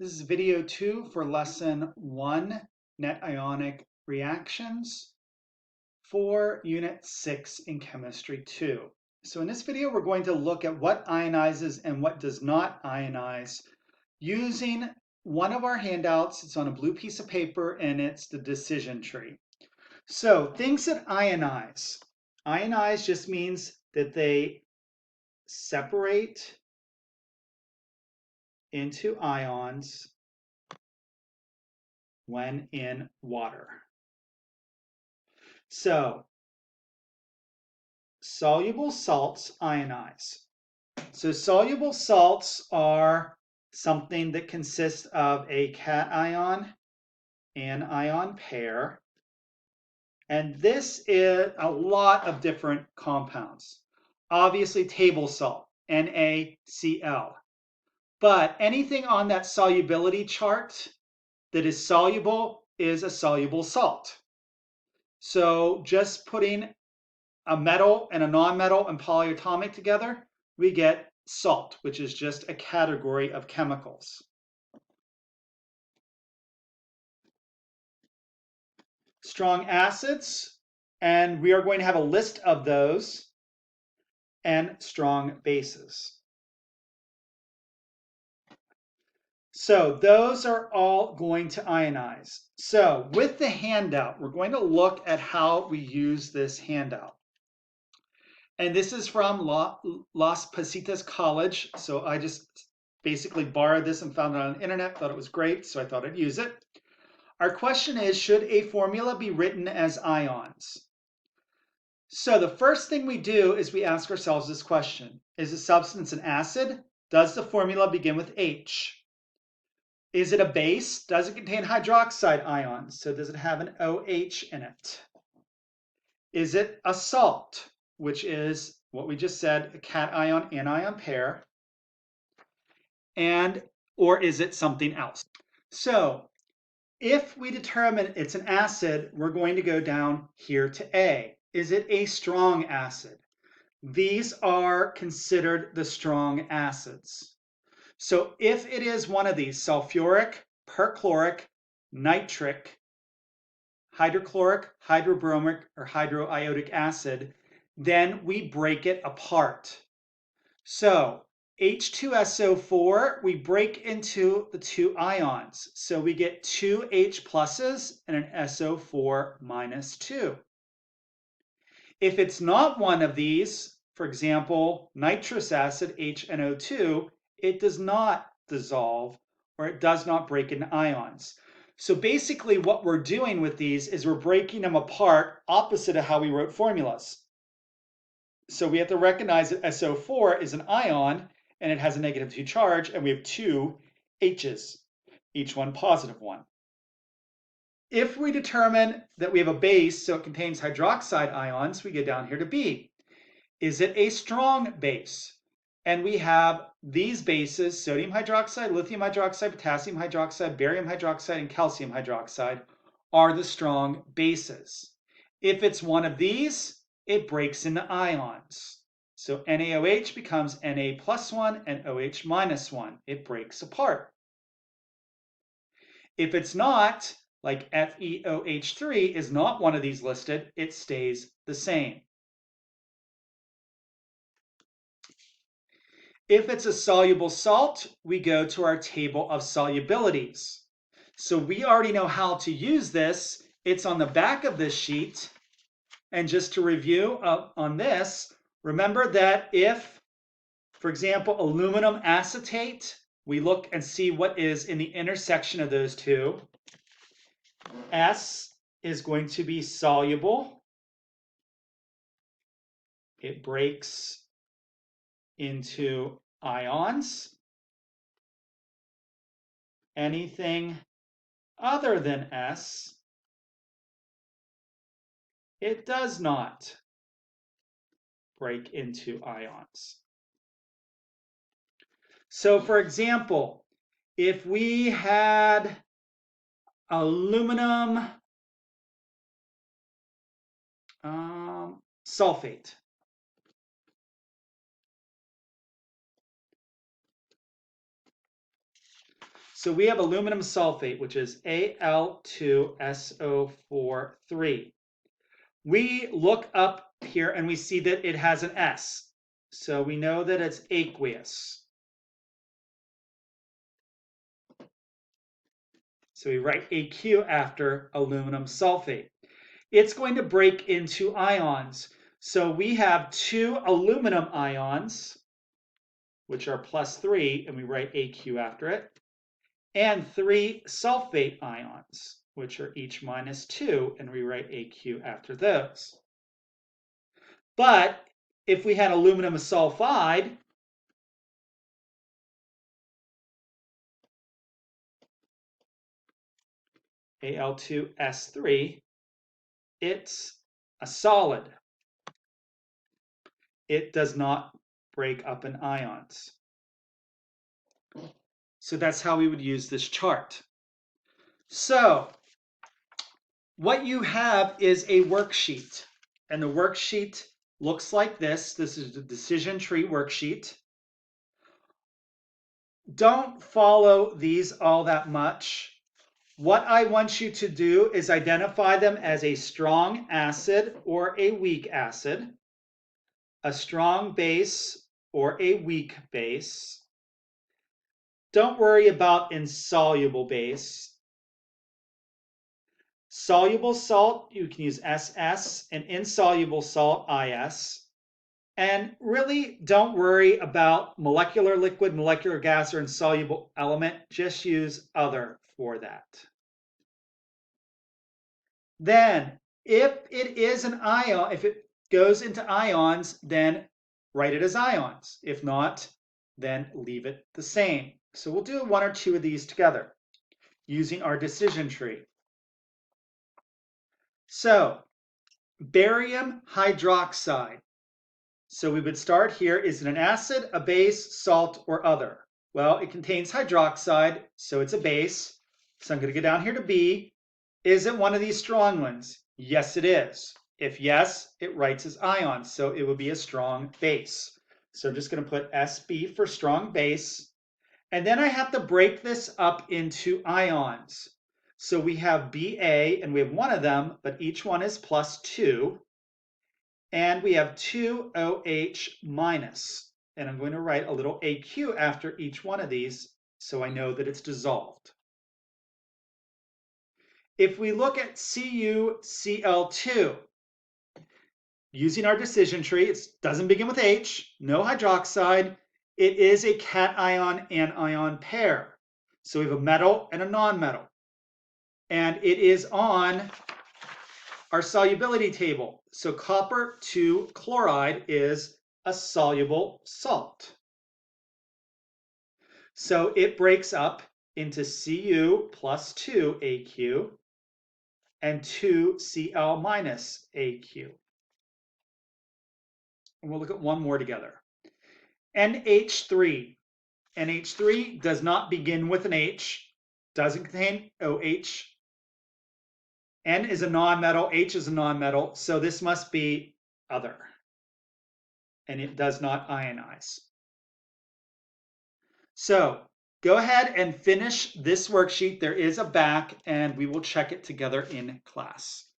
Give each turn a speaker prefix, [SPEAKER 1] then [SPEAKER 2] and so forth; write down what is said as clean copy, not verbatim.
[SPEAKER 1] This is video 2 for lesson 1, net ionic reactions for unit 6 in chemistry 2. So in this video, we're going to look at what ionizes and what does not ionize using one of our handouts. It's on a blue piece of paper and it's the decision tree. So things that ionize. Ionize just means that they separate into ions when in water. So soluble salts ionize. So soluble salts are something that consists of a cation, anion pair, and this is a lot of different compounds. Obviously table salt, NaCl. But anything on that solubility chart that is soluble is a soluble salt. So just putting a metal and a non-metal and polyatomic together, we get salt, which is just a category of chemicals. Strong acids, and we are going to have a list of those, and strong bases. So those are all going to ionize. So with the handout, we're going to look at how we use this handout. And this is from Las Pasitas College. So I just basically borrowed this and found it on the internet, thought it was great, so I thought I'd use it. Our question is, should a formula be written as ions? So the first thing we do is we ask ourselves this question. Is a substance an acid? Does the formula begin with H? Is it a base? Does it contain hydroxide ions? So does it have an OH in it? Is it a salt, which is what we just said, a cation, anion pair? Or is it something else? So if we determine it's an acid, we're going to go down here to A. Is it a strong acid? These are considered the strong acids. So if it is one of these, sulfuric, perchloric, nitric, hydrochloric, hydrobromic, or hydroiodic acid, then we break it apart. So H2SO4, we break into the two ions. So we get two H pluses and an SO4 minus 2. If it's not one of these, for example, nitrous acid, HNO2, it does not dissolve or it does not break into ions. So basically what we're doing with these is we're breaking them apart opposite of how we wrote formulas. So we have to recognize that SO4 is an ion and it has a -2 charge, and we have two H's, each one positive one. If we determine that we have a base, so it contains hydroxide ions, we get down here to B. Is it a strong base? And we have these bases, sodium hydroxide, lithium hydroxide, potassium hydroxide, barium hydroxide, and calcium hydroxide are the strong bases. If it's one of these, it breaks into ions. So NaOH becomes Na plus 1 and OH minus 1. It breaks apart. If it's not, like FeOH3 is not one of these listed, it stays the same. If it's a soluble salt, we go to our table of solubilities. So we already know how to use this. It's on the back of this sheet. And just to review on this, remember that if, for example, aluminum acetate, we look and see what is in the intersection of those two. S is going to be soluble. It breaks into ions. Anything other than S, it does not break into ions. So for example, if we had aluminum sulfate, So we have aluminum sulfate, which is Al2SO43. We look up here and we see that it has an S. So we know that it's aqueous. So we write AQ after aluminum sulfate. It's going to break into ions. So we have 2 aluminum ions, which are +3, and we write AQ after it, and 3 sulfate ions, which are each -2, and we write AQ after those. But if we had aluminum sulfide, Al2S3, it's a solid. It does not break up in ions. So that's how we would use this chart. So what you have is a worksheet, and the worksheet looks like this. This is the decision tree worksheet. Don't follow these all that much. What I want you to do is identify them as a strong acid or a weak acid, a strong base or a weak base. Don't worry about insoluble base. Soluble salt, you can use SS, and insoluble salt, IS. And really don't worry about molecular liquid, molecular gas, or insoluble element. Just use other for that. Then, if it is an ion, if it goes into ions, then write it as ions. If not, then leave it the same. So we'll do 1 or 2 of these together using our decision tree. So, barium hydroxide. So we would start here. Is it an acid, a base, salt, or other? Well, it contains hydroxide, so it's a base. So I'm going to go down here to B. Is it one of these strong ones? Yes, it is. If yes, it writes as ions, so it would be a strong base. So I'm just going to put SB for strong base. And then I have to break this up into ions. So we have Ba, and we have 1 of them, but each one is +2. And we have 2 OH minus. And I'm going to write a little AQ after each one of these so I know that it's dissolved. If we look at CuCl2, using our decision tree, it doesn't begin with H, no hydroxide. It is a cation-anion pair. So we have a metal and a nonmetal. And it is on our solubility table. So copper 2 chloride is a soluble salt. So it breaks up into Cu plus 2 AQ and 2 Cl minus AQ. And we'll look at 1 more together. NH3. NH3 does not begin with an H, doesn't contain OH. N is a nonmetal, H is a nonmetal, so this must be other. And it does not ionize. So go ahead and finish this worksheet. There is a back, and we will check it together in class.